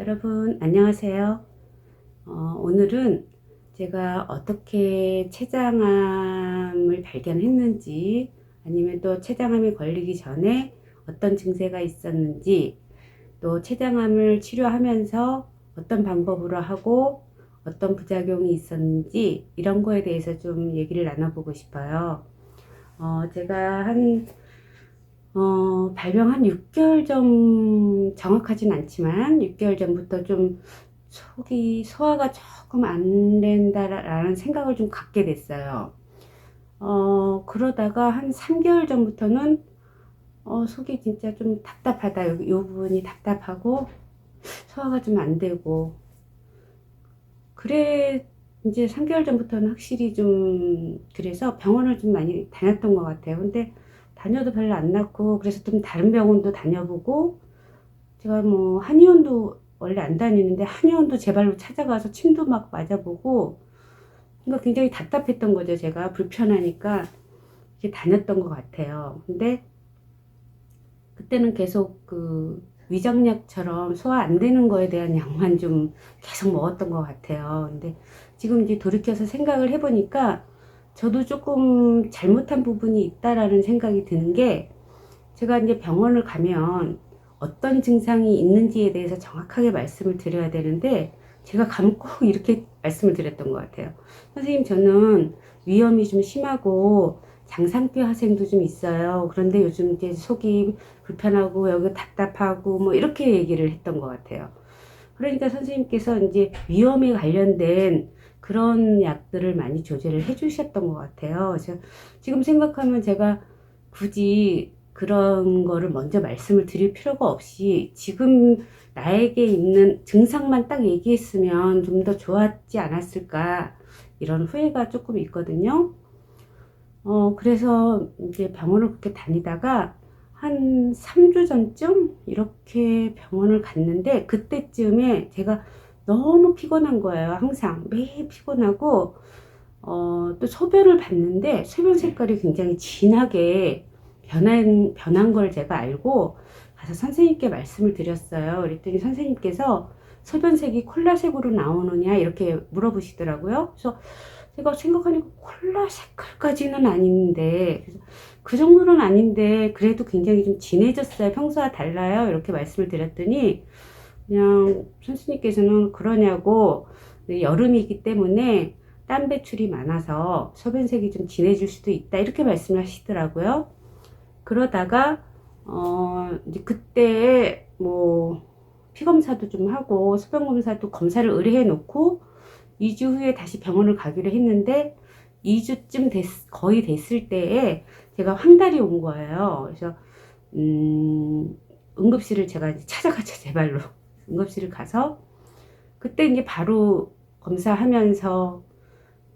여러분 안녕하세요. 오늘은 제가 어떻게 췌장암을 발견했는지, 아니면 또 췌장암이 걸리기 전에 어떤 증세가 있었는지, 또 췌장암을 치료하면서 어떤 방법으로 하고 어떤 부작용이 있었는지, 이런 거에 대해서 좀 얘기를 나눠보고 싶어요. 제가 발병 한 6개월 전, 정확하진 않지만 6개월 전부터 좀 소화가 조금 안 된다라는 생각을 좀 갖게 됐어요. 그러다가 한 3개월 전부터는 속이 진짜 좀 답답하다. 요 부분이 답답하고 소화가 좀 안 되고. 그래, 이제 3개월 전부터는 확실히 좀, 그래서 병원을 좀 많이 다녔던 것 같아요. 근데 다녀도 별로 안 낫고, 그래서 좀 다른 병원도 다녀보고, 제가 뭐 한의원도 원래 안 다니는데 한의원도 제 발로 찾아가서 침도 막 맞아보고, 그러니까 굉장히 답답했던 거죠. 제가 불편하니까 이렇게 다녔던 것 같아요. 근데 그때는 계속 그 위장약처럼 소화 안 되는 거에 대한 약만 좀 계속 먹었던 것 같아요. 근데 지금 이제 돌이켜서 생각을 해보니까 저도 조금 잘못한 부분이 있다라는 생각이 드는 게, 제가 이제 병원을 가면 어떤 증상이 있는지에 대해서 정확하게 말씀을 드려야 되는데, 제가 가면 꼭 이렇게 말씀을 드렸던 것 같아요. 선생님, 저는 위염이 좀 심하고 장상뼈 화생도 좀 있어요. 그런데 요즘 이제 속이 불편하고 여기 답답하고 뭐 이렇게 얘기를 했던 것 같아요. 그러니까 선생님께서 이제 위염에 관련된 그런 약들을 많이 조제를 해 주셨던 것 같아요. 그래서 지금 생각하면 제가 굳이 그런 거를 먼저 말씀을 드릴 필요가 없이 지금 나에게 있는 증상만 딱 얘기했으면 좀 더 좋았지 않았을까, 이런 후회가 조금 있거든요. 그래서 이제 병원을 그렇게 다니다가 한 3주 전쯤 이렇게 병원을 갔는데, 그때쯤에 제가 너무 피곤한 거예요. 항상 매일 피곤하고, 또 소변을 봤는데 소변 색깔이 굉장히 진하게 변한 걸 제가 알고 가서 선생님께 말씀을 드렸어요. 그랬더니 선생님께서 소변색이 콜라색으로 나오느냐 이렇게 물어보시더라고요. 그래서 제가 생각하니까 콜라 색깔까지는 아닌데, 그래서 그 정도는 아닌데 그래도 굉장히 좀 진해졌어요. 평소와 달라요. 이렇게 말씀을 드렸더니 그냥 선생님께서는 그러냐고, 여름이기 때문에 땀 배출이 많아서 소변색이 좀 진해질 수도 있다, 이렇게 말씀을 하시더라고요. 그러다가 이제 그때 뭐 피검사도 좀 하고 소변검사도 검사를 의뢰해 놓고 2주 후에 다시 병원을 가기로 했는데, 2주쯤 거의 됐을 때에 제가 황달이 온 거예요. 그래서 응급실을 제가 이제 찾아갔죠, 제 발로. 응급실을 가서 그때 이제 바로 검사하면서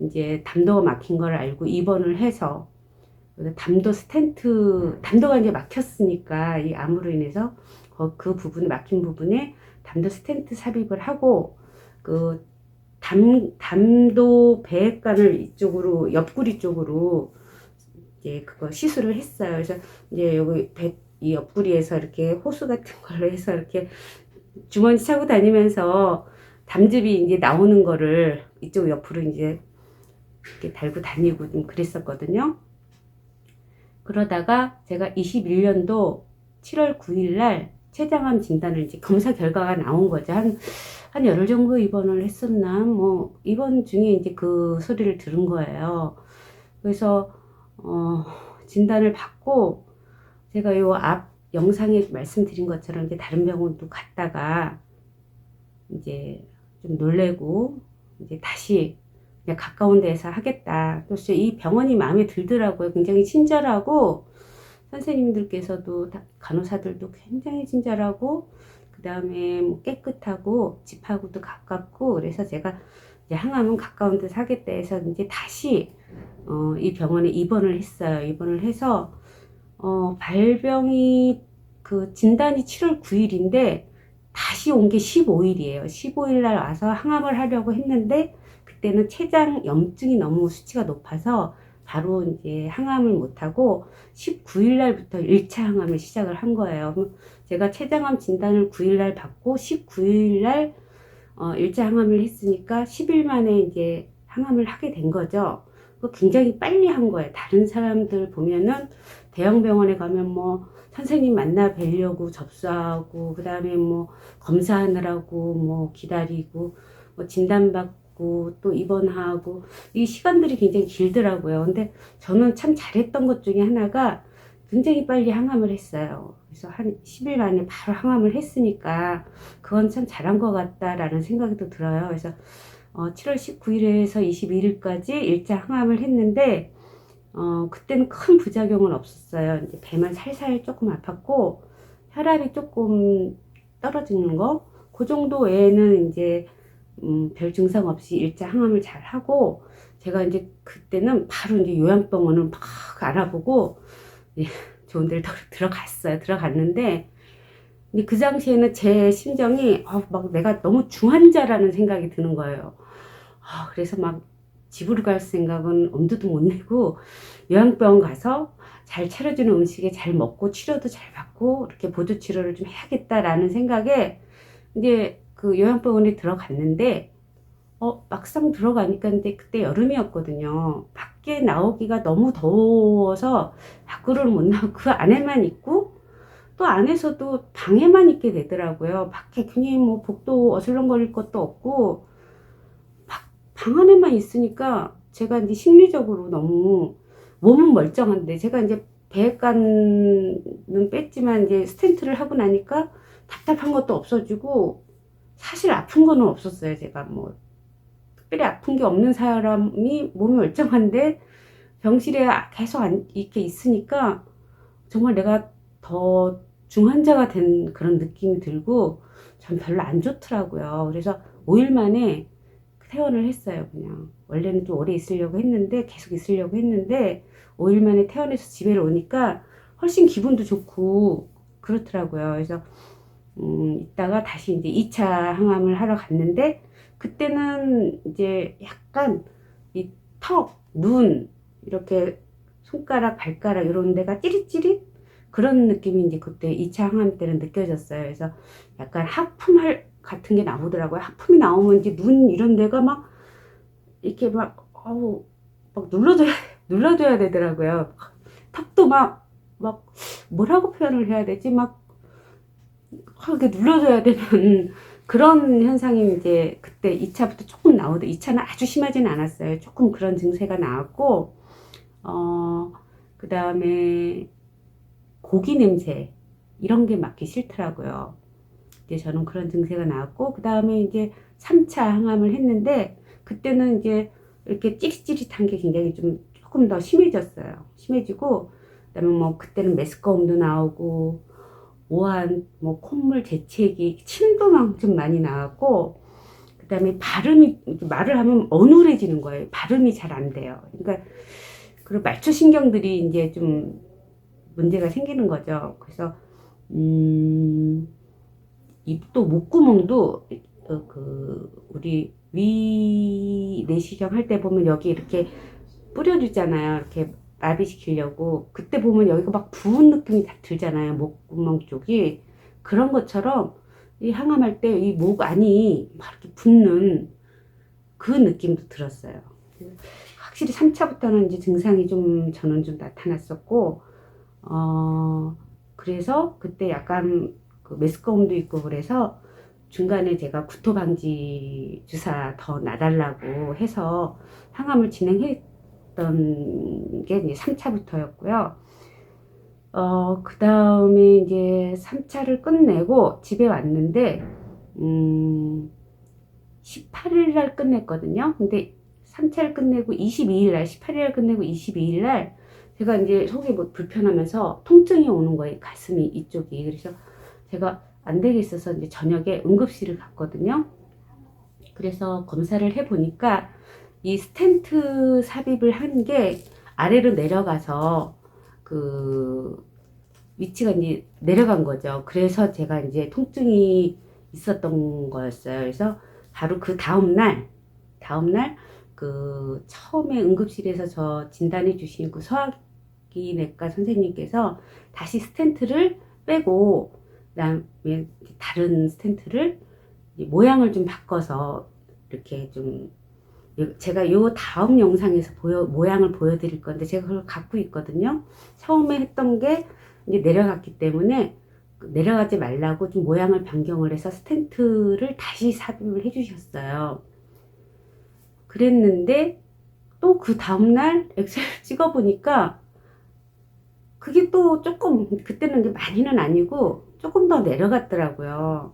이제 담도가 막힌 걸 알고 입원을 해서, 담도 스텐트, 담도가 이제 막혔으니까 이 암으로 인해서 그 부분, 막힌 부분에 담도 스텐트 삽입을 하고, 그 담도 배액관을 이쪽으로, 옆구리 쪽으로 이제 그거 시술을 했어요. 그래서 이제 여기 이 옆구리에서 이렇게 호수 같은 걸로 해서 이렇게 주머니 차고 다니면서 담즙이 이제 나오는 거를 이쪽 옆으로 이제 이렇게 달고 다니고 좀 그랬었거든요. 그러다가 제가 21년도 7월 9일 날 췌장암 진단을, 이제 검사 결과가 나온 거죠. 한 열흘 정도 입원을 했었나? 뭐, 입원 중에 이제 그 소리를 들은 거예요. 그래서, 진단을 받고, 제가 요 앞 영상에 말씀드린 것처럼 이제 다른 병원도 갔다가, 이제 좀 놀래고, 이제 다시 그냥 가까운 데에서 하겠다. 또 이 병원이 마음에 들더라고요. 굉장히 친절하고, 선생님들께서도, 간호사들도 굉장히 친절하고, 그 다음에 뭐 깨끗하고, 집하고도 가깝고, 그래서 제가 이제 항암은 가까운 데서 하겠다 해서 이제 다시, 이 병원에 입원을 했어요. 입원을 해서, 발병이, 그 진단이 7월 9일인데, 다시 온 게 15일이에요. 15일 날 와서 항암을 하려고 했는데, 그때는 췌장 염증이 너무 수치가 높아서 바로 이제 항암을 못하고 19일 날부터 1차 항암을 시작을 한 거예요. 제가 췌장암 진단을 9일 날 받고 19일 날 1차 항암을 했으니까 10일 만에 이제 항암을 하게 된 거죠. 굉장히 빨리 한 거예요. 다른 사람들 보면은 대형 병원에 가면 뭐 선생님 만나 뵈려고 접수하고, 그 다음에 뭐 검사하느라고 뭐 기다리고, 뭐 진단받고 또 입원하고, 이 시간들이 굉장히 길더라고요. 근데 저는 참 잘했던 것 중에 하나가 굉장히 빨리 항암을 했어요. 그래서 한 10일 만에 바로 항암을 했으니까 그건 참 잘한 것 같다라는 생각이 또 들어요. 그래서 7월 19일에서 21일까지 1차 항암을 했는데, 그때는 큰 부작용은 없었어요. 이제 배만 살살 조금 아팠고, 혈압이 조금 떨어지는 거, 그 정도 외에는 이제, 별 증상 없이 1차 항암을 잘 하고, 제가 이제 그때는 바로 이제 요양병원을 막 알아보고, 예, 좋은 데를 들어갔어요. 들어갔는데, 근데 그 당시에는 제 심정이, 막 내가 너무 중환자라는 생각이 드는 거예요. 그래서 막 집으로 갈 생각은 엄두도 못 내고 요양병원 가서 잘 차려주는 음식에 잘 먹고 치료도 잘 받고 이렇게 보조 치료를 좀 해야겠다라는 생각에 이제 그 요양병원에 들어갔는데 막상 들어가니까 근데 그때 여름이었거든요. 밖에 나오기가 너무 더워서 밖으로는 못 나오고 그 안에만 있고 또 안에서도 방에만 있게 되더라고요. 밖에 괜히 뭐 복도 어슬렁거릴 것도 없고 방 안에만 있으니까 제가 이제 심리적으로 너무 몸은 멀쩡한데 제가 이제 배액관은 뺐지만 이제 스텐트를 하고 나니까 답답한 것도 없어지고 사실 아픈 거는 없었어요. 제가 뭐 특별히 아픈 게 없는 사람이 몸이 멀쩡한데 병실에 계속 이렇게 있으니까 정말 내가 더 중환자가 된 그런 느낌이 들고 전 별로 안 좋더라고요. 그래서 5일 만에 퇴원을 했어요. 그냥 원래는 좀 오래 있으려고 했는데 계속 있으려고 했는데 5일 만에 퇴원해서 집에 오니까 훨씬 기분도 좋고 그렇더라고요. 그래서 이따가 다시 이제 2차 항암을 하러 갔는데 그때는 이제 약간 이 턱, 눈 이렇게 손가락, 발가락 이런 데가 찌릿찌릿 그런 느낌이 이제 그때 2차 항암 때는 느껴졌어요. 그래서 약간 하품 같은 게 나오더라고요. 하품이 나오면 이제 눈 이런 데가 막 이렇게 막 눌러줘야 되더라고요. 턱도 막 뭐라고 표현을 해야 되지? 막 이렇게 눌러줘야 되는 그런 현상이 이제 그때 2차부터 조금 나오더 2차는 아주 심하지는 않았어요. 조금 그런 증세가 나왔고, 그 다음에 고기 냄새 이런 게 맡기 싫더라고요. 이제 저는 그런 증세가 나왔고, 그 다음에 이제 3차 항암을 했는데, 그때는 이제 이렇게 찌릿찌릿한 게 굉장히 조금 더 심해졌어요. 심해지고, 그 다음에 뭐, 그때는 메스꺼움도 나오고, 오한, 뭐, 콧물 재채기, 침도 막 좀 많이 나왔고, 그 다음에 말을 하면 어눌해지는 거예요. 발음이 잘 안 돼요. 그러니까, 그리고 말초신경들이 이제 좀 문제가 생기는 거죠. 그래서, 입도 목구멍도 우리 위 내시경 할 때 보면 여기 이렇게 뿌려주잖아요. 이렇게 마비시키려고. 그때 보면 여기가 막 부은 느낌이 다 들잖아요. 목구멍 쪽이. 그런 것처럼 이 항암할 때 이 목 안이 막 이렇게 붓는 그 느낌도 들었어요. 확실히 3차부터는 이제 증상이 저는 좀 나타났었고, 그래서 그때 약간 그 메스꺼움도 있고 그래서 중간에 제가 구토방지 주사 더 놔달라고 해서 항암을 진행했던 게 이제 3차부터였고요. 그 다음에 이제 3차를 끝내고 집에 왔는데, 18일 날 끝냈거든요. 근데 3차를 끝내고 22일 날, 18일 날 끝내고 22일 날 제가 이제 속이 뭐 불편하면서 통증이 오는 거예요. 가슴이 이쪽이. 그래서 제가 안 되겠어서 이제 저녁에 응급실을 갔거든요. 그래서 검사를 해보니까 이 스텐트 삽입을 한 게 아래로 내려가서 그 위치가 이제 내려간 거죠. 그래서 제가 이제 통증이 있었던 거였어요. 그래서 바로 그 다음날 그 처음에 응급실에서 저 진단해 주신 그 소화기내과 선생님께서 다시 스텐트를 빼고 그다음에 다른 스텐트를 모양을 좀 바꿔서 이렇게 좀, 제가 요 다음 영상에서 모양을 보여드릴 건데 제가 그걸 갖고 있거든요. 처음에 했던 게 이제 내려갔기 때문에 내려가지 말라고 좀 모양을 변경을 해서 스텐트를 다시 삽입을 해 주셨어요. 그랬는데 또 그 다음날 엑셀 찍어 보니까 그게 또 조금, 그때는 이제 많이는 아니고 조금 더 내려갔더라고요.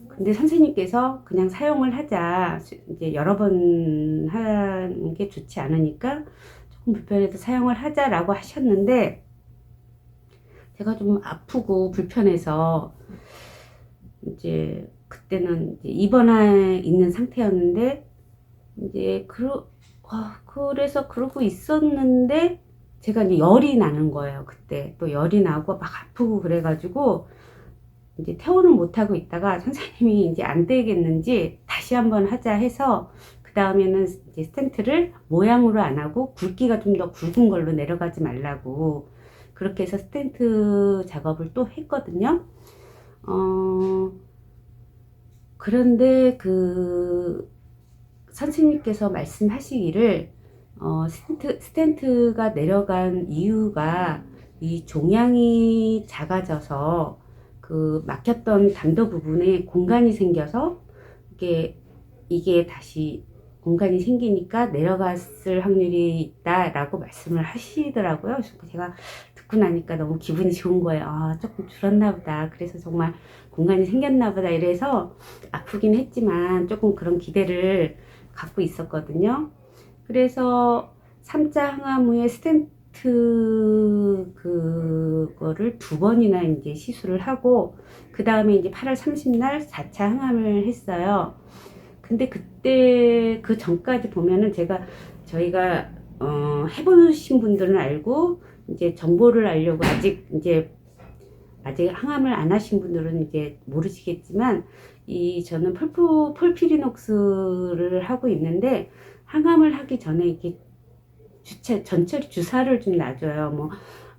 근데 선생님께서 그냥 사용을 하자, 이제 여러 번 하는 게 좋지 않으니까 조금 불편해도 사용을 하자라고 하셨는데, 제가 좀 아프고 불편해서 이제 그때는 이제 입원해 있는 상태였는데, 이제 그래서 그러고 있었는데 제가 이제 열이 나는 거예요. 그때 또 열이 나고 막 아프고 그래가지고 이제 퇴원을 못 하고 있다가 선생님이 이제 안 되겠는지 다시 한번 하자 해서, 그 다음에는 이제 스텐트를 모양으로 안 하고 굵기가 좀 더 굵은 걸로 내려가지 말라고 그렇게 해서 스텐트 작업을 또 했거든요. 그런데 그 선생님께서 말씀하시기를 스텐트가 내려간 이유가 이 종양이 작아져서 그 막혔던 담도 부분에 공간이 생겨서 이게 다시 공간이 생기니까 내려갔을 확률이 있다라고 말씀을 하시더라고요. 그래서 제가 듣고 나니까 너무 기분이 좋은 거예요. 아, 조금 줄었나 보다. 그래서 정말 공간이 생겼나 보다. 이래서 아프긴 했지만 조금 그런 기대를 갖고 있었거든요. 그래서 3차 항암 후에 스텐트 그거를 2번이나 이제 시술을 하고, 그 다음에 이제 8월 30날 4차 항암을 했어요. 근데 그때 그 전까지 보면은 저희가 해보신 분들은 알고, 이제 정보를 알려고 아직 항암을 안 하신 분들은 이제 모르시겠지만, 저는 폴피리녹스를 하고 있는데, 항암을 하기 전에 이게 전처리 주사를 좀 놔줘요. 뭐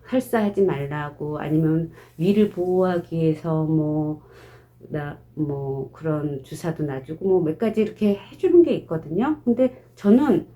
설사하지 말라고, 아니면 위를 보호하기 위해서 뭐 그런 주사도 놔주고 뭐 몇 가지 이렇게 해주는 게 있거든요. 근데 저는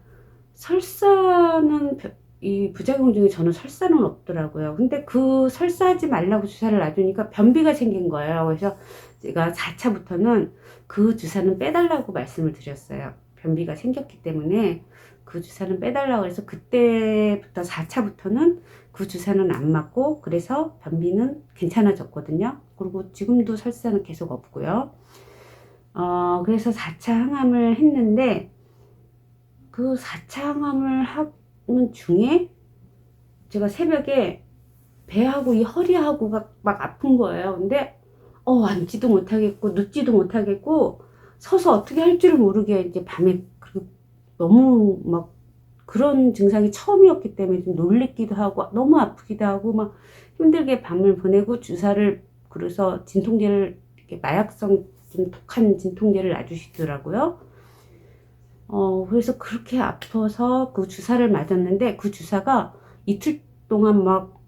설사는 이 부작용 중에 저는 설사는 없더라고요. 근데 그 설사하지 말라고 주사를 놔주니까 변비가 생긴 거예요. 그래서 제가 4차부터는 그 주사는 빼달라고 말씀을 드렸어요. 변비가 생겼기 때문에 그 주사는 빼달라고 해서 그때부터 4차부터는 그 주사는 안 맞고, 그래서 변비는 괜찮아졌거든요. 그리고 지금도 설사는 계속 없고요. 그래서 4차 항암을 했는데, 그 4차 항암을 하는 중에 제가 새벽에 배하고 이 허리하고가 막 아픈 거예요. 근데 앉지도 못하겠고 눕지도 못하겠고 서서 어떻게 할 줄을 모르게 이제 밤에 너무 막 그런 증상이 처음이었기 때문에 좀 놀랬기도 하고 너무 아프기도 하고 막 힘들게 밤을 보내고, 주사를, 그래서 진통제를, 이렇게 마약성 좀 독한 진통제를 놔주시더라고요. 그래서 그렇게 아파서 그 주사를 맞았는데, 그 주사가 이틀 동안 막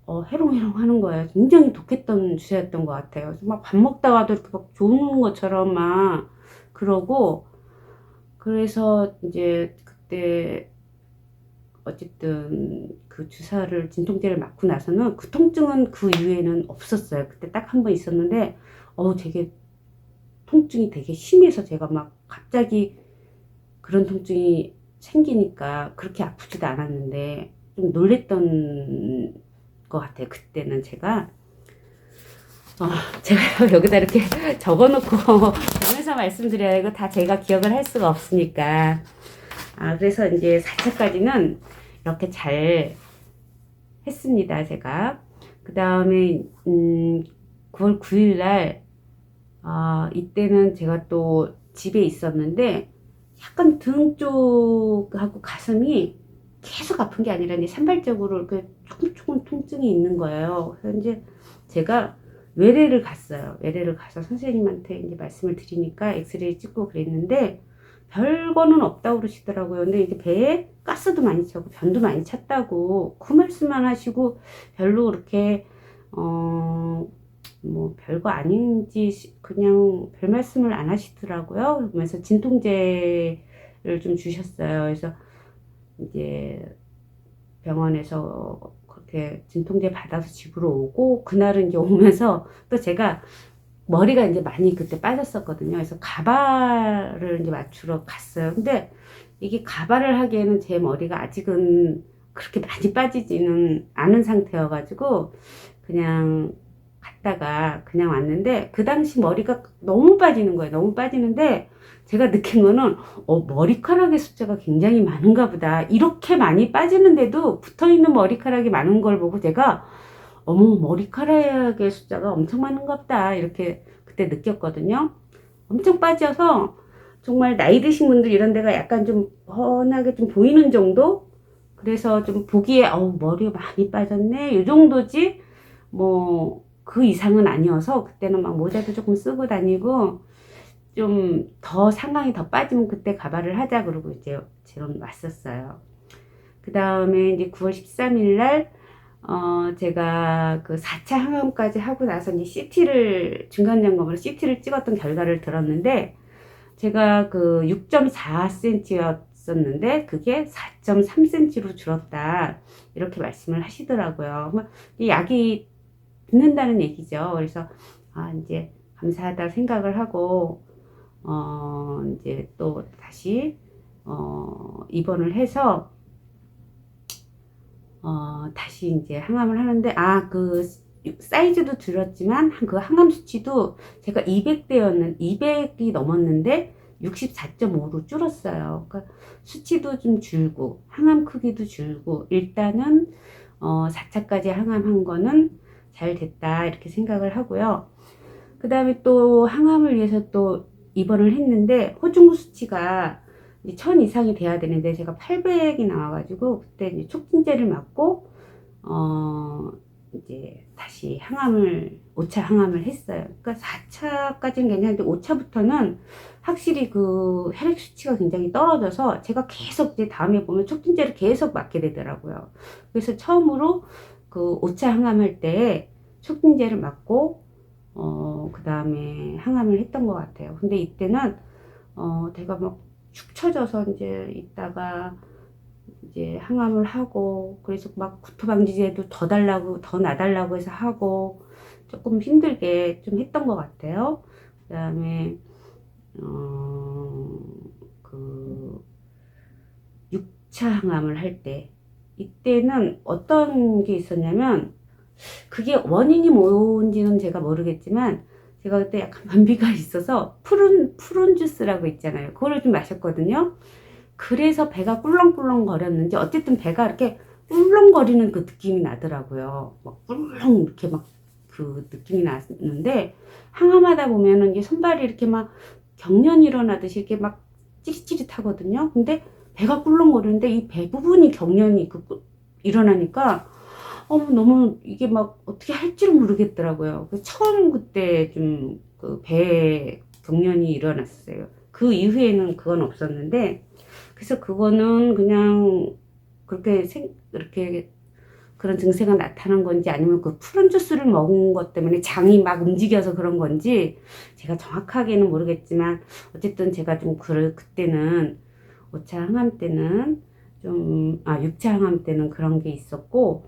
해롱해롱 하는 거예요. 굉장히 독했던 주사였던 것 같아요. 그래서 막 밥 먹다가도 이렇게 막 좋은 것처럼 막 그러고, 그래서 이제 그때 어쨌든 그 주사를, 진통제를 맞고 나서는 그 통증은 그 이후에는 없었어요. 그때 딱 한 번 있었는데 되게 통증이 되게 심해서 제가 막 갑자기 그런 통증이 생기니까 그렇게 아프지도 않았는데 좀 놀랬던 것 같아요. 그때는 제가 여기다 이렇게 적어놓고 보면서 말씀드려야, 이거 다 제가 기억을 할 수가 없으니까. 그래서 이제 4차까지는 이렇게 잘 했습니다, 제가. 그 다음에 9월 9일 날 이때는 제가 또 집에 있었는데 약간 등 쪽하고 가슴이 계속 아픈 게 아니라 이제 산발적으로 이렇게 조금 통증이 있는 거예요. 그래서 이제 제가 외래를 갔어요. 외래를 가서 선생님한테 이제 말씀을 드리니까 엑스레이 찍고 그랬는데 별거는 없다고 그러시더라고요. 근데 이제 배에 가스도 많이 차고 변도 많이 찼다고 그 말씀만 하시고 별로 그렇게 뭐 별거 아닌지 그냥 별 말씀을 안 하시더라고요. 그러면서 진통제를 좀 주셨어요. 그래서 이제 병원에서 그렇게 진통제 받아서 집으로 오고 그날은 이제 오면서 또 제가 머리가 이제 많이 그때 빠졌었거든요. 그래서 가발을 이제 맞추러 갔어요. 근데 이게 가발을 하기에는 제 머리가 아직은 그렇게 많이 빠지지는 않은 상태여가지고 그냥 갔다가 그냥 왔는데 그 당시 머리가 너무 빠지는 거예요. 너무 빠지는데 제가 느낀 거는 머리카락의 숫자가 굉장히 많은가 보다. 이렇게 많이 빠지는데도 붙어있는 머리카락이 많은 걸 보고 제가 어머, 머리카락의 숫자가 엄청 많은가 보다. 이렇게 그때 느꼈거든요. 엄청 빠져서 정말 나이 드신 분들 이런 데가 약간 좀 훤하게 좀 보이는 정도? 그래서 좀 보기에 머리가 많이 빠졌네. 이 정도지 뭐 그 이상은 아니어서 그때는 막 모자도 조금 쓰고 다니고 좀 더 상황이 더 빠지면 그때 가발을 하자 그러고 이제 지금 왔었어요. 그 다음에 이제 9월 13일 날 제가 그 4차 항암까지 하고 나서 이제 CT를, 중간점검으로 CT를 찍었던 결과를 들었는데, 제가 그 6.4cm였었는데, 그게 4.3cm로 줄었다. 이렇게 말씀을 하시더라고요. 이 약이 듣는다는 얘기죠. 그래서, 이제 감사하다 생각을 하고, 이제 또 다시, 입원을 해서, 다시 이제 항암을 하는데, 그 사이즈도 줄었지만, 그 항암 수치도 제가 200이 넘었는데, 64.5로 줄었어요. 그러니까 수치도 좀 줄고, 항암 크기도 줄고, 일단은, 4차까지 항암한 거는 잘 됐다, 이렇게 생각을 하고요. 그 다음에 또 항암을 위해서 또 입원을 했는데, 호중구 수치가 1000 이상이 돼야 되는데 제가 800이 나와가지고 그때 이제 촉진제를 맞고 이제 다시 5차 항암을 했어요. 그러니까 4차까지는 괜찮은데 5차부터는 확실히 그 혈액 수치가 굉장히 떨어져서 제가 계속 이제 다음에 보면 촉진제를 계속 맞게 되더라고요. 그래서 처음으로 그 5차 항암할 때 촉진제를 맞고 그 다음에 항암을 했던 것 같아요. 근데 이때는 제가 막 축 처져서 이제 있다가 이제 항암을 하고 그래서 막 구토방지제도 더 놔달라고 해서 하고 조금 힘들게 좀 했던 것 같아요. 그 다음에 그 6차 항암을 할 때 이때는 어떤 게 있었냐면 그게 원인이 뭔지는 제가 모르겠지만 제가 그때 약간 변비가 있어서 푸른 주스라고 있잖아요. 그거를 좀 마셨거든요. 그래서 배가 꿀렁꿀렁 거렸는지 어쨌든 배가 이렇게 꿀렁거리는 그 느낌이 나더라고요. 막 꿀렁 이렇게 막 그 느낌이 났는데 항암하다 보면은 이게 손발이 이렇게 막 경련이 일어나듯이 이렇게 막 찌릿찌릿하거든요. 근데 배가 꿀렁거리는데 이 배 부분이 경련이 일어나니까 너무 이게 막 어떻게 할지를 모르겠더라고요. 처음 그때 좀 그 배 경련이 일어났어요. 그 이후에는 그건 없었는데, 그래서 그거는 그냥 그렇게 그런 증세가 나타난 건지 아니면 그 푸른 주스를 먹은 것 때문에 장이 막 움직여서 그런 건지 제가 정확하게는 모르겠지만 어쨌든 제가 좀 그때는 5차 항암 때는 6차 항암 때는 그런 게 있었고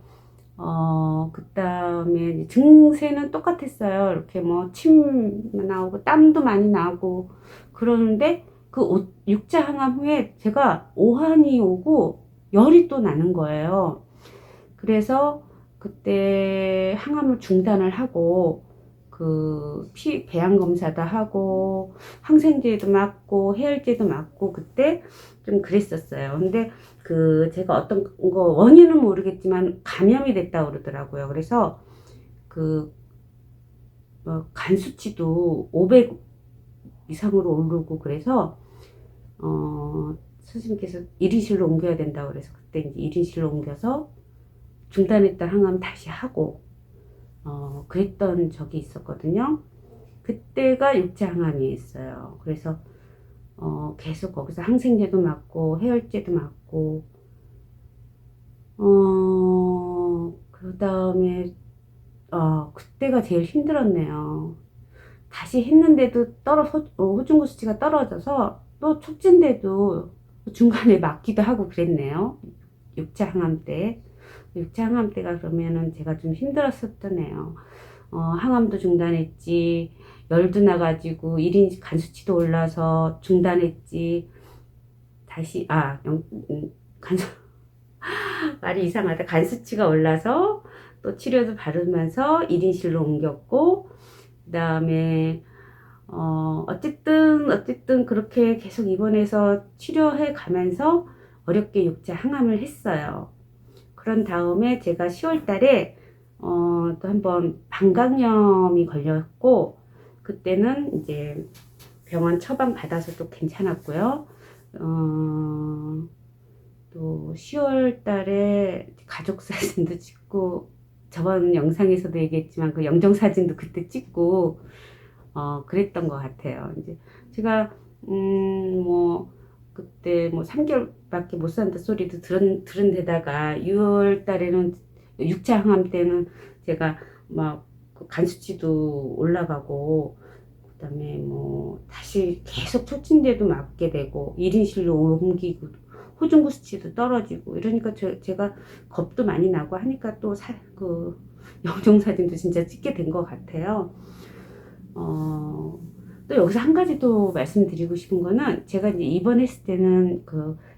그 다음에 증세는 똑같았어요. 이렇게 뭐 침 나오고 땀도 많이 나고 그러는데 그 6차 항암 후에 제가 오한이 오고 열이 또 나는 거예요. 그래서 그때 항암을 중단을 하고 그 배양 검사도 하고 항생제도 맞고 해열제도 맞고 그때 좀 그랬었어요. 근데 제가 어떤 거 원인은 모르겠지만 감염이 됐다고 그러더라고요. 그래서 간 수치도 500 이상으로 오르고 그래서 스승님께서 1인실로 옮겨야 된다고 그래서 그때 이제 1인실로 옮겨서 중단했던 항암 다시 하고 그랬던 적이 있었거든요. 그때가 6차 항암이었어요. 그래서 계속 거기서 항생제도 맞고 해열제도 맞고 그 다음에 그때가 제일 힘들었네요. 다시 했는데도 호중구 수치가 떨어져서 또 촉진제도 중간에 맞기도 하고 그랬네요. 6차 항암 때. 6차 항암 때가 그러면은 제가 좀 힘들었었더네요. 항암도 중단했지, 열도 나가지고 1인 간 수치도 올라서 중단했지, 다시, 말이 이상하다. 간 수치가 올라서 또 치료도 받으면서 1인실로 옮겼고, 그 다음에, 어쨌든 그렇게 계속 입원해서 치료해 가면서 어렵게 6차 항암을 했어요. 그런 다음에 제가 10월 달에 또 한번 방광염이 걸렸고, 그때는 이제 병원 처방 받아서 또 괜찮았고요. 또 10월 달에 가족 사진도 찍고, 저번 영상에서도 얘기했지만 그 영정 사진도 그때 찍고 그랬던 것 같아요. 이제 제가 뭐 그때 뭐 3개월밖에 못 산다 소리도 들은 데다가 6월 달에는 6차 항암 때는 제가 막 간 수치도 올라가고, 그다음에 뭐 다시 계속 촉진제도 맞게 되고 1인실로 옮기고 호중구 수치도 떨어지고 이러니까 제가 겁도 많이 나고 하니까 또 그 영정 사진도 진짜 찍게 된 것 같아요. 또 여기서 한 가지 또 말씀드리고 싶은 거는, 제가 이제 입원했을 때는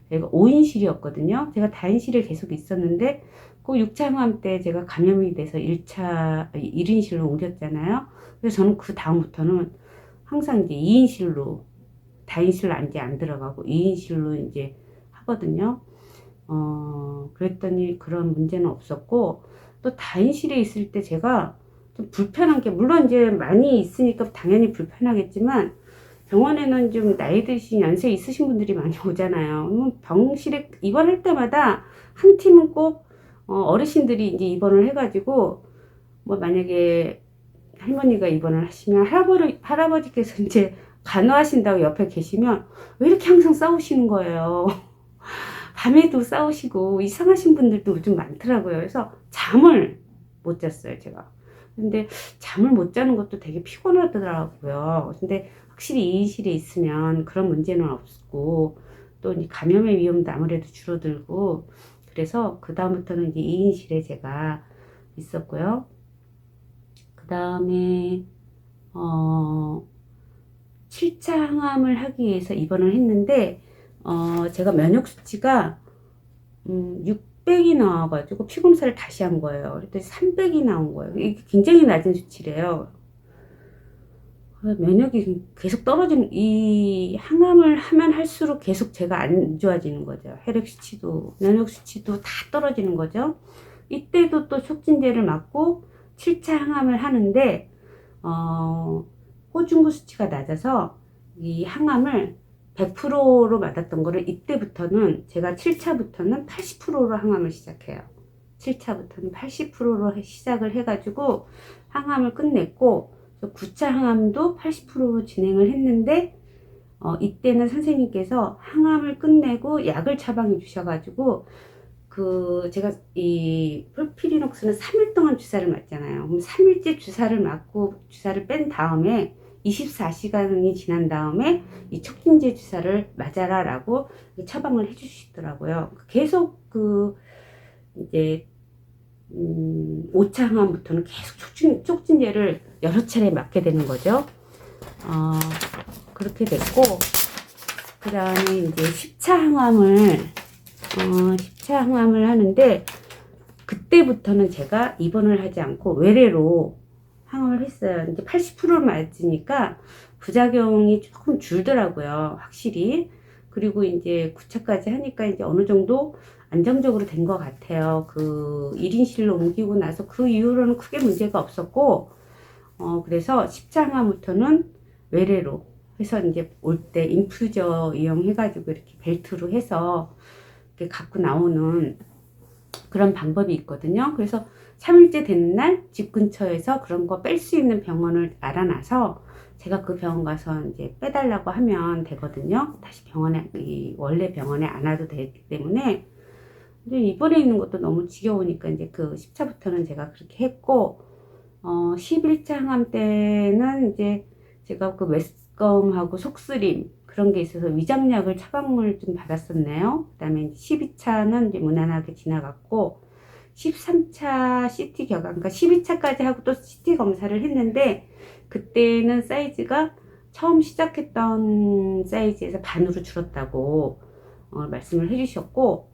제가 5인실이었거든요. 제가 다인실에 계속 있었는데, 그 6차 항암 때 제가 감염이 돼서 1인실로 옮겼잖아요. 그래서 저는 그 다음부터는 항상 이제 2인실로, 다인실로 이제 안 들어가고 2인실로 이제 하거든요. 그랬더니 그런 문제는 없었고, 또 다인실에 있을 때 제가 좀 불편한 게, 물론 이제 많이 있으니까 당연히 불편하겠지만, 병원에는 좀 나이 드신 연세 있으신 분들이 많이 오잖아요. 병실에 입원할 때마다 한 팀은 꼭 어르신들이 이제 입원을 해가지고, 뭐 만약에 할머니가 입원을 하시면 할아버지께서 이제 간호하신다고 옆에 계시면 왜 이렇게 항상 싸우시는 거예요. 밤에도 싸우시고 이상하신 분들도 좀 많더라고요. 그래서 잠을 못 잤어요, 제가. 근데 잠을 못 자는 것도 되게 피곤하더라고요. 근데 확실히 2인실에 있으면 그런 문제는 없고, 또 감염의 위험도 아무래도 줄어들고, 그래서 그 다음부터는 이제 2인실에 제가 있었고요. 그 다음에 7차 항암을 하기 위해서 입원을 했는데, 제가 면역 수치가 600이 나와가지고 피검사를 다시 한 거예요. 그랬더니 300이 나온 거예요. 이게 굉장히 낮은 수치래요. 면역이 계속 이 항암을 하면 할수록 계속 제가 안 좋아지는 거죠. 혈액 수치도, 면역 수치도 다 떨어지는 거죠. 이때도 또 촉진제를 맞고 7차 항암을 하는데, 호중구 수치가 낮아서 이 항암을 100%로 맞았던 거를, 이때부터는 제가 7차부터는 80%로 항암을 시작해요. 7차부터는 80%로 시작을 해가지고 항암을 끝냈고, 9차 항암도 80%로 진행을 했는데, 이때는 선생님께서 항암을 끝내고 약을 처방해 주셔가지고, 제가 이 폴피리녹스는 3일 동안 주사를 맞잖아요. 그럼 3일째 주사를 맞고 주사를 뺀 다음에 24시간이 지난 다음에 이 촉진제 주사를 맞아라 라고 처방을 해 주시더라고요. 계속 이제 5차 항암부터는 계속 촉진제를 여러 차례 맞게 되는 거죠. 그렇게 됐고, 그 다음에 이제 10차 항암을 하는데, 그때부터는 제가 입원을 하지 않고 외래로 항암을 했어요. 이제 80%를 맞으니까 부작용이 조금 줄더라고요, 확실히. 그리고 이제 9차까지 하니까 이제 어느 정도 안정적으로 된 것 같아요. 1인실로 옮기고 나서 그 이후로는 크게 문제가 없었고, 그래서 10차 항암부터는 외래로 해서 이제 올 때 인퓨저 이용해가지고 이렇게 벨트로 해서 이렇게 갖고 나오는 그런 방법이 있거든요. 그래서 3일째 되는 날 집 근처에서 그런 거 뺄 수 있는 병원을 알아놔서 제가 그 병원 가서 이제 빼달라고 하면 되거든요. 다시 병원에, 원래 병원에 안 와도 되기 때문에. 근데 입원해 있는 것도 너무 지겨우니까 이제 그 10차부터는 제가 그렇게 했고, 11차 항암 때는 이제 제가 그 웨스검하고 속쓰림 그런 게 있어서 위장약을 처방을 좀 받았었네요. 그 다음에 12차는 이제 무난하게 지나갔고, 13차 CT 결과, 그러니까 12차까지 하고 또 CT 검사를 했는데, 그때는 사이즈가 처음 시작했던 사이즈에서 반으로 줄었다고 말씀을 해주셨고,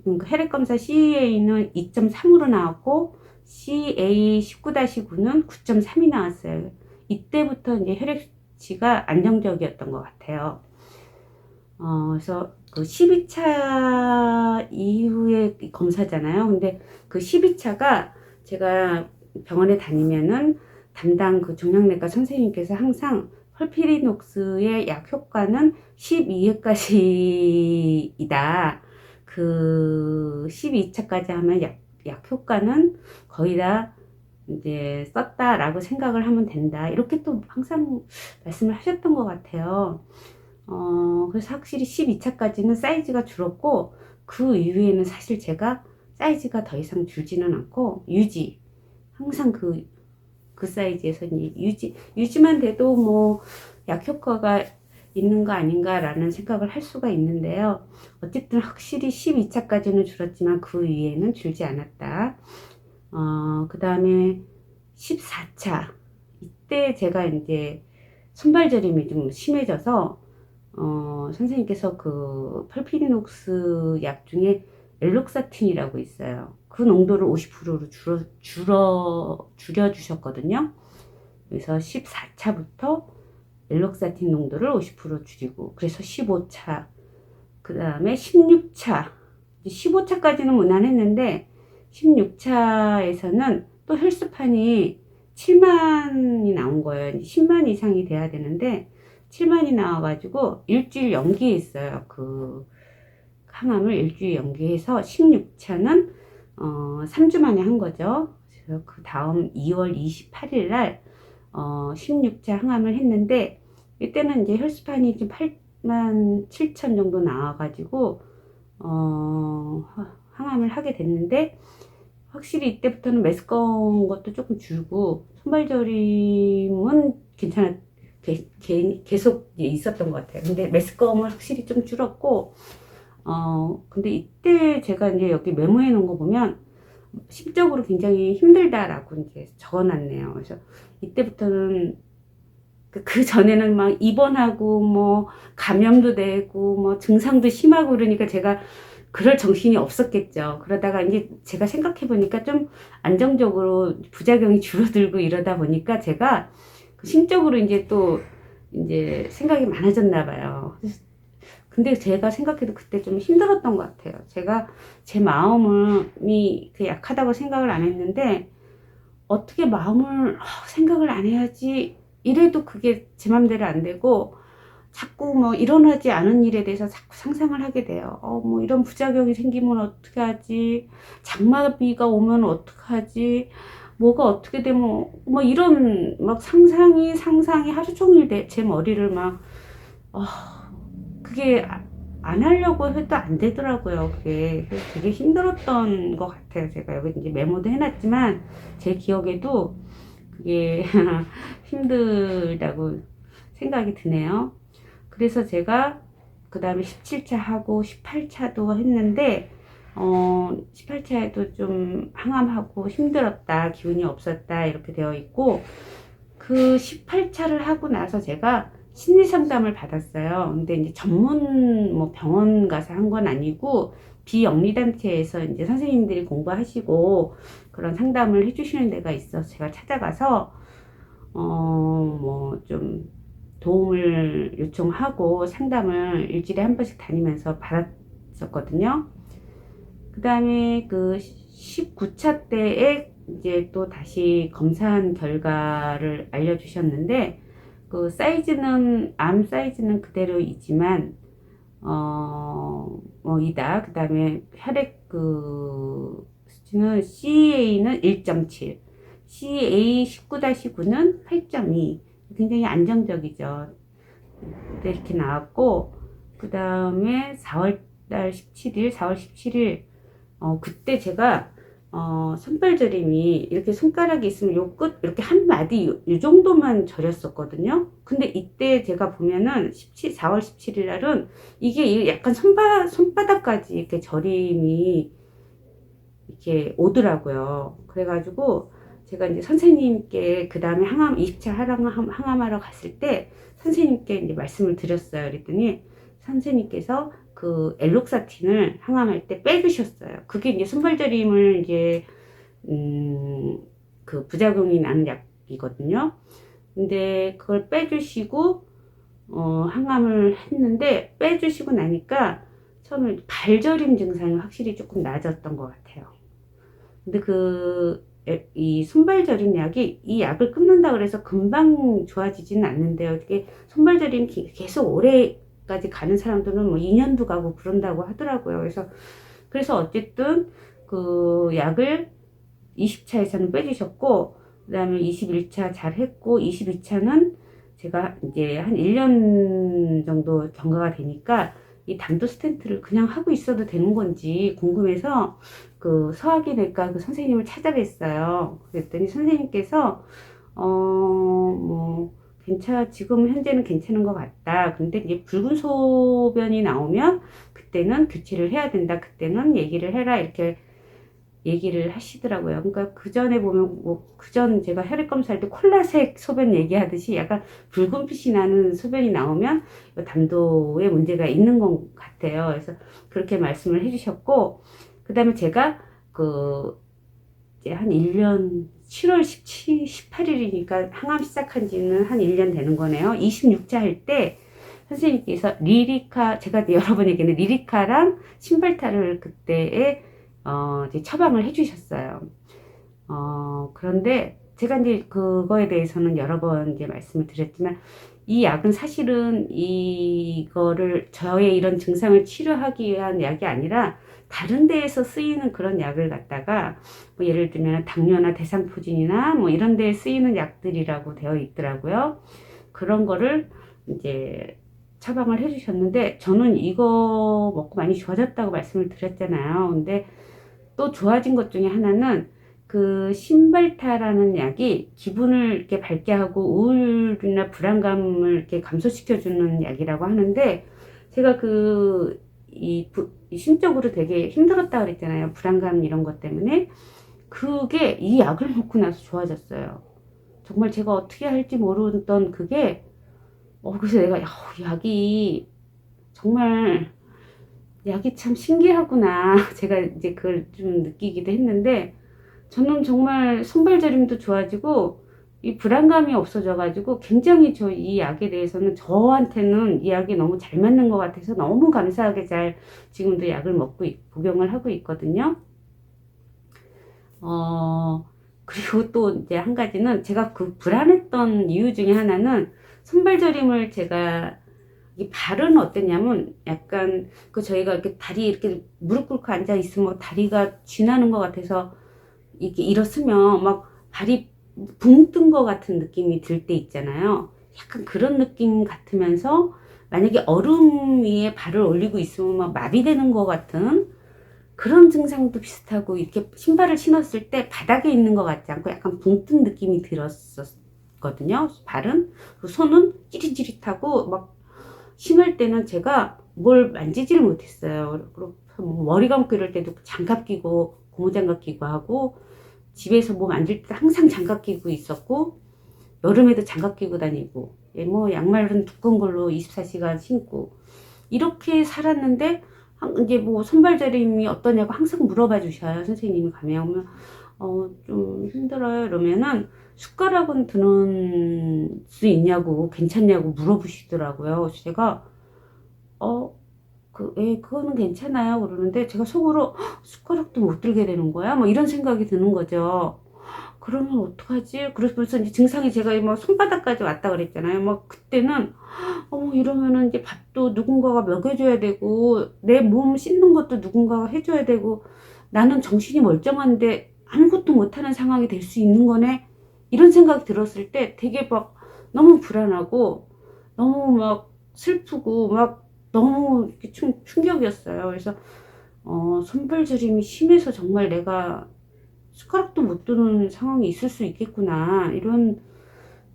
그러니까 혈액 검사 CA는 2.3으로 나왔고, CA19-9는 9.3이 나왔어요. 이때부터 이제 혈액치가 안정적이었던 것 같아요. 그래서 그 12차 이후에 검사잖아요. 근데 그 12차가 제가 병원에 다니면은 담당 그 종양내과 선생님께서 항상 펄피리녹스의 약 효과는 12회까지이다. 그 12차까지 하면 약 효과는 거의 다 이제 썼다라고 생각을 하면 된다. 이렇게 또 항상 말씀을 하셨던 것 같아요. 그래서 확실히 12차까지는 사이즈가 줄었고, 그 이후에는 사실 제가 사이즈가 더 이상 줄지는 않고, 항상 그 사이즈에서 유지만 돼도 뭐, 약 효과가 있는 거 아닌가라는 생각을 할 수가 있는데요. 어쨌든 확실히 12차까지는 줄었지만 그 이후에는 줄지 않았다. 그 다음에 14차. 이때 제가 이제 손발저림이 좀 심해져서, 선생님께서 그 펄피리녹스 약 중에 엘록사틴이라고 있어요. 그 농도를 50%로 줄여주셨거든요. 그래서 14차부터 엘록사틴 농도를 50% 줄이고, 그래서 15차, 그 다음에 16차, 15차까지는 무난했는데, 16차에서는 또 혈수판이 7만이 나온 거예요. 10만 이상이 돼야 되는데, 7만이 나와가지고 일주일 연기했어요. 그 항암을 일주일 연기해서 16차는 3주 만에 한 거죠. 그래서 그 다음 2월 28일 날 16차 항암을 했는데, 이때는 이제 혈수판이 좀 8만 7천 정도 나와가지고 항암을 하게 됐는데, 확실히 이때부터는 메스꺼운 것도 조금 줄고 손발저림은 계속 있었던 것 같아요. 근데 메스꺼움은 확실히 좀 줄었고, 근데 이때 제가 이제 여기 메모해 놓은 거 보면 심적으로 굉장히 힘들다라고 이제 적어 놨네요. 그래서 이때부터는 그 전에는 막 입원하고 뭐 감염도 되고 뭐 증상도 심하고 그러니까 제가 그럴 정신이 없었겠죠. 그러다가 이제 제가 생각해 보니까 좀 안정적으로 부작용이 줄어들고 이러다 보니까 제가 심적으로 이제 또 이제 생각이 많아졌나 봐요. 근데 제가 생각해도 그때 좀 힘들었던 것 같아요. 제가 제 마음이 약하다고 생각을 안 했는데, 어떻게 마음을 생각을 안 해야지 이래도 그게 제 맘대로 안 되고, 자꾸 뭐 일어나지 않은 일에 대해서 자꾸 상상을 하게 돼요. 뭐 이런 부작용이 생기면 어떻게 하지? 장마비가 오면 어떻게 하지? 뭐가 어떻게 되면 뭐 이런 막 상상이 하루 종일 제 머리를 막 그게 안 하려고 해도 안 되더라고요. 그게 되게 힘들었던 것 같아요. 제가 여기 이제 메모도 해놨지만 제 기억에도 그게 힘들다고 생각이 드네요. 그래서 제가 그 다음에 17차 하고 18차도 했는데, 18차에도 좀 항암하고 힘들었다, 기운이 없었다, 이렇게 되어 있고, 그 18차를 하고 나서 제가 심리 상담을 받았어요. 근데 이제 전문 뭐 병원 가서 한 건 아니고, 비영리단체에서 이제 선생님들이 공부하시고 그런 상담을 해주시는 데가 있어서 제가 찾아가서, 뭐 좀 도움을 요청하고 상담을 일주일에 한 번씩 다니면서 받았었거든요. 그 다음에 그 19차 때에 이제 또 다시 검사한 결과를 알려주셨는데, 그 사이즈는, 암 사이즈는 그대로이지만, 이다. 그 다음에 혈액 수치는 CA는 1.7, CA19-9는 8.2, 굉장히 안정적이죠. 네, 이렇게 나왔고, 그 다음에 4월 17일, 그때 제가, 손발저림이 이렇게 손가락이 있으면 요 끝, 이렇게 한 마디, 요 정도만 저렸었거든요. 근데 이때 제가 보면은 4월 17일 날은 이게 약간 손바닥까지 이렇게 저림이 이렇게 오더라고요. 그래가지고 제가 이제 선생님께 그 다음에 20차 항암하러 갔을 때 선생님께 이제 말씀을 드렸어요. 그랬더니 선생님께서 그 엘록사틴을 항암할 때 빼주셨어요. 그게 이제 손발저림을 이제 그 부작용이 나는 약이거든요. 근데 그걸 빼주시고 항암을 했는데 빼주시고 나니까 처음에 발저림 증상이 확실히 조금 나아졌던 것 같아요. 근데 이 손발저림 약이 이 약을 끊는다 그래서 금방 좋아지지는 않는데요. 이게 손발저림 계속 오래까지 가는 사람들은 뭐 2년도 가고 그런다고 하더라고요. 그래서 어쨌든 그 약을 20차에서는 빼주셨고, 그 다음에 21차 잘 했고, 22차는 제가 이제 한 1년 정도 경과가 되니까 이 담도 스텐트를 그냥 하고 있어도 되는 건지 궁금해서 그 소화기내과 그 선생님을 찾아뵀어요. 그랬더니 선생님께서 뭐 지금 현재는 괜찮은 것 같다. 근데 이제 붉은 소변이 나오면 그때는 교체를 해야 된다. 그때는 얘기를 해라. 이렇게 얘기를 하시더라고요. 그러니까 그 전에 보면 그전 제가 혈액 검사할 때 콜라색 소변 얘기하듯이 약간 붉은빛이 나는 소변이 나오면 담도에 문제가 있는 것 같아요. 그래서 그렇게 말씀을 해주셨고, 그 다음에 제가 이제 한 1년 7월 18일이니까 항암 시작한 지는 한 1년 되는 거네요. 26차 할 때 선생님께서 제가 여러 번 얘기했는데 리리카랑 신발타를 그때에 이제 처방을 해주셨어요. 그런데 제가 이제 그거에 대해서는 여러 번 이제 말씀을 드렸지만, 이 약은 사실은 이거를 저의 이런 증상을 치료하기 위한 약이 아니라 다른 데에서 쓰이는 그런 약을 갖다가 뭐 예를 들면 당뇨나 대상포진이나 뭐 이런 데에 쓰이는 약들이라고 되어 있더라고요. 그런 거를 이제 처방을 해주셨는데, 저는 이거 먹고 많이 좋아졌다고 말씀을 드렸잖아요. 근데 또 좋아진 것 중에 하나는 그 신발타라는 약이 기분을 이렇게 밝게 하고 우울이나 불안감을 이렇게 감소시켜주는 약이라고 하는데, 제가 심적으로 되게 힘들었다 그랬잖아요. 불안감 이런 것 때문에. 그게 이 약을 먹고 나서 좋아졌어요. 정말 제가 어떻게 할지 모르던 그게, 그래서 내가, 정말 약이 참 신기하구나. 제가 이제 그걸 좀 느끼기도 했는데, 저는 정말 손발저림도 좋아지고, 이 불안감이 없어져가지고, 굉장히 이 약에 대해서는 저한테는 이 약이 너무 잘 맞는 것 같아서 너무 감사하게 지금도 약을 먹고 복용을 하고 있거든요. 그리고 또 이제 한 가지는 제가 그 불안했던 이유 중에 하나는 손발저림을 제가 이 발은 어땠냐면 약간 저희가 이렇게 다리 이렇게 무릎 꿇고 앉아 있으면 다리가 쥐나는 것 같아서 이렇게 일어서면 막 발이 붕 뜬 것 같은 느낌이 들 때 있잖아요. 약간 그런 느낌 같으면서 만약에 얼음 위에 발을 올리고 있으면 막 마비되는 것 같은 그런 증상도 비슷하고, 이렇게 신발을 신었을 때 바닥에 있는 것 같지 않고 약간 붕 뜬 느낌이 들었었거든요. 발은. 그리고 손은 찌릿찌릿하고 막 신을 때는 제가 뭘 만지지를 못했어요. 그리고 머리 감고 이럴 때도 장갑 끼고 고무장갑 끼고 하고, 집에서 뭐 만질 때 항상 장갑 끼고 있었고, 여름에도 장갑 끼고 다니고, 뭐 양말은 두꺼운 걸로 24시간 신고 이렇게 살았는데, 이제 뭐 손발저림이 어떠냐고 항상 물어봐 주셔요. 선생님이 가면 좀 힘들어요 이러면은 숟가락은 드는 수 있냐고, 괜찮냐고 물어보시더라고요. 그래서 제가 그거는 괜찮아요 그러는데, 제가 속으로 숟가락도 못 들게 되는 거야? 뭐 이런 생각이 드는 거죠. 그러면 어떡하지? 그래서 이제 증상이 제가 뭐 손바닥까지 왔다 그랬잖아요. 막 그때는 이러면은 이제 밥도 누군가가 먹여줘야 되고, 내 몸 씻는 것도 누군가가 해줘야 되고, 나는 정신이 멀쩡한데 아무것도 못하는 상황이 될 수 있는 거네? 이런 생각이 들었을 때 되게 막 너무 불안하고 너무 막 슬프고 막 너무 충격이었어요. 그래서 손발저림이 심해서 정말 내가 숟가락도 못 드는 상황이 있을 수 있겠구나, 이런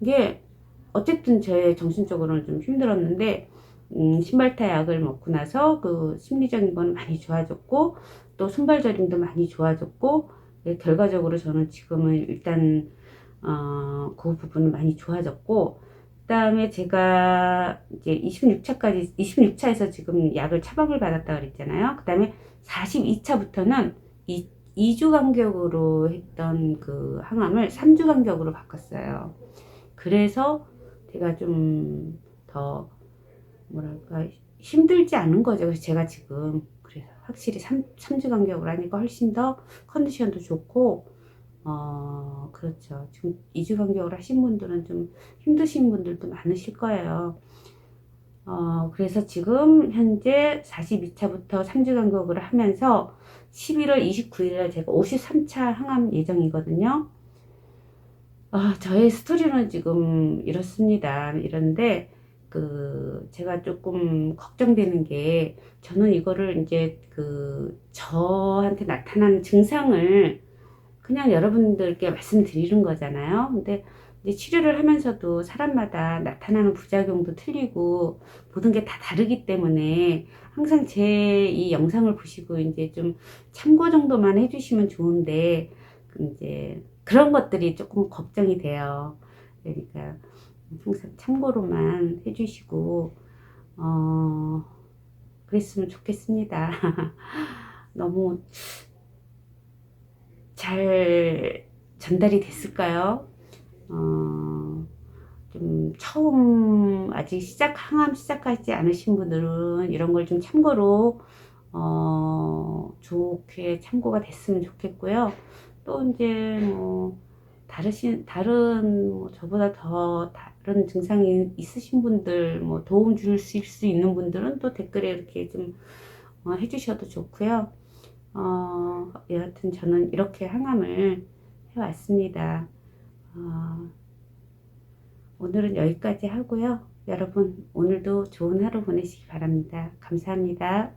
게 어쨌든 제 정신적으로는 좀 힘들었는데, 신발타 약을 먹고 나서 그 심리적인 건 많이 좋아졌고 또 손발저림도 많이 좋아졌고, 네, 결과적으로 저는 지금은 일단 그 부분은 많이 좋아졌고, 그 다음에 제가 이제 26차에서 지금 약을 처방을 받았다 그랬잖아요. 그 다음에 42차부터는 2주 간격으로 했던 그 항암을 3주 간격으로 바꿨어요. 그래서 제가 좀 더 뭐랄까 힘들지 않은 거죠. 그래서 제가 지금 그래서 확실히 3주 간격으로 하니까 훨씬 더 컨디션도 좋고, 그렇죠. 지금 2주 간격으로 하신 분들은 좀 힘드신 분들도 많으실 거예요. 그래서 지금 현재 42차부터 3주 간격으로 하면서 11월 29일에 제가 53차 항암 예정이거든요. 저의 스토리는 지금 이렇습니다. 이런데, 제가 조금 걱정되는 게, 저는 이거를 이제 저한테 나타나는 증상을 그냥 여러분들께 말씀드리는 거잖아요. 근데 이제 치료를 하면서도 사람마다 나타나는 부작용도 틀리고 모든 게 다 다르기 때문에 항상 제 이 영상을 보시고 이제 좀 참고 정도만 해주시면 좋은데, 이제 그런 것들이 조금 걱정이 돼요. 그러니까 항상 참고로만 해주시고, 그랬으면 좋겠습니다. 너무 잘 전달이 됐을까요? 좀 처음 아직 항암 시작하지 않으신 분들은 이런 걸 좀 참고로 좋게 참고가 됐으면 좋겠고요. 또 이제 뭐 다른 뭐 저보다 더 다른 증상이 있으신 분들, 뭐 도움 줄 수 있는 분들은 또 댓글에 이렇게 좀 해주셔도 좋고요. 여하튼 저는 이렇게 항암을 해왔습니다. 어, 오늘은 여기까지 하고요. 여러분, 오늘도 좋은 하루 보내시기 바랍니다. 감사합니다.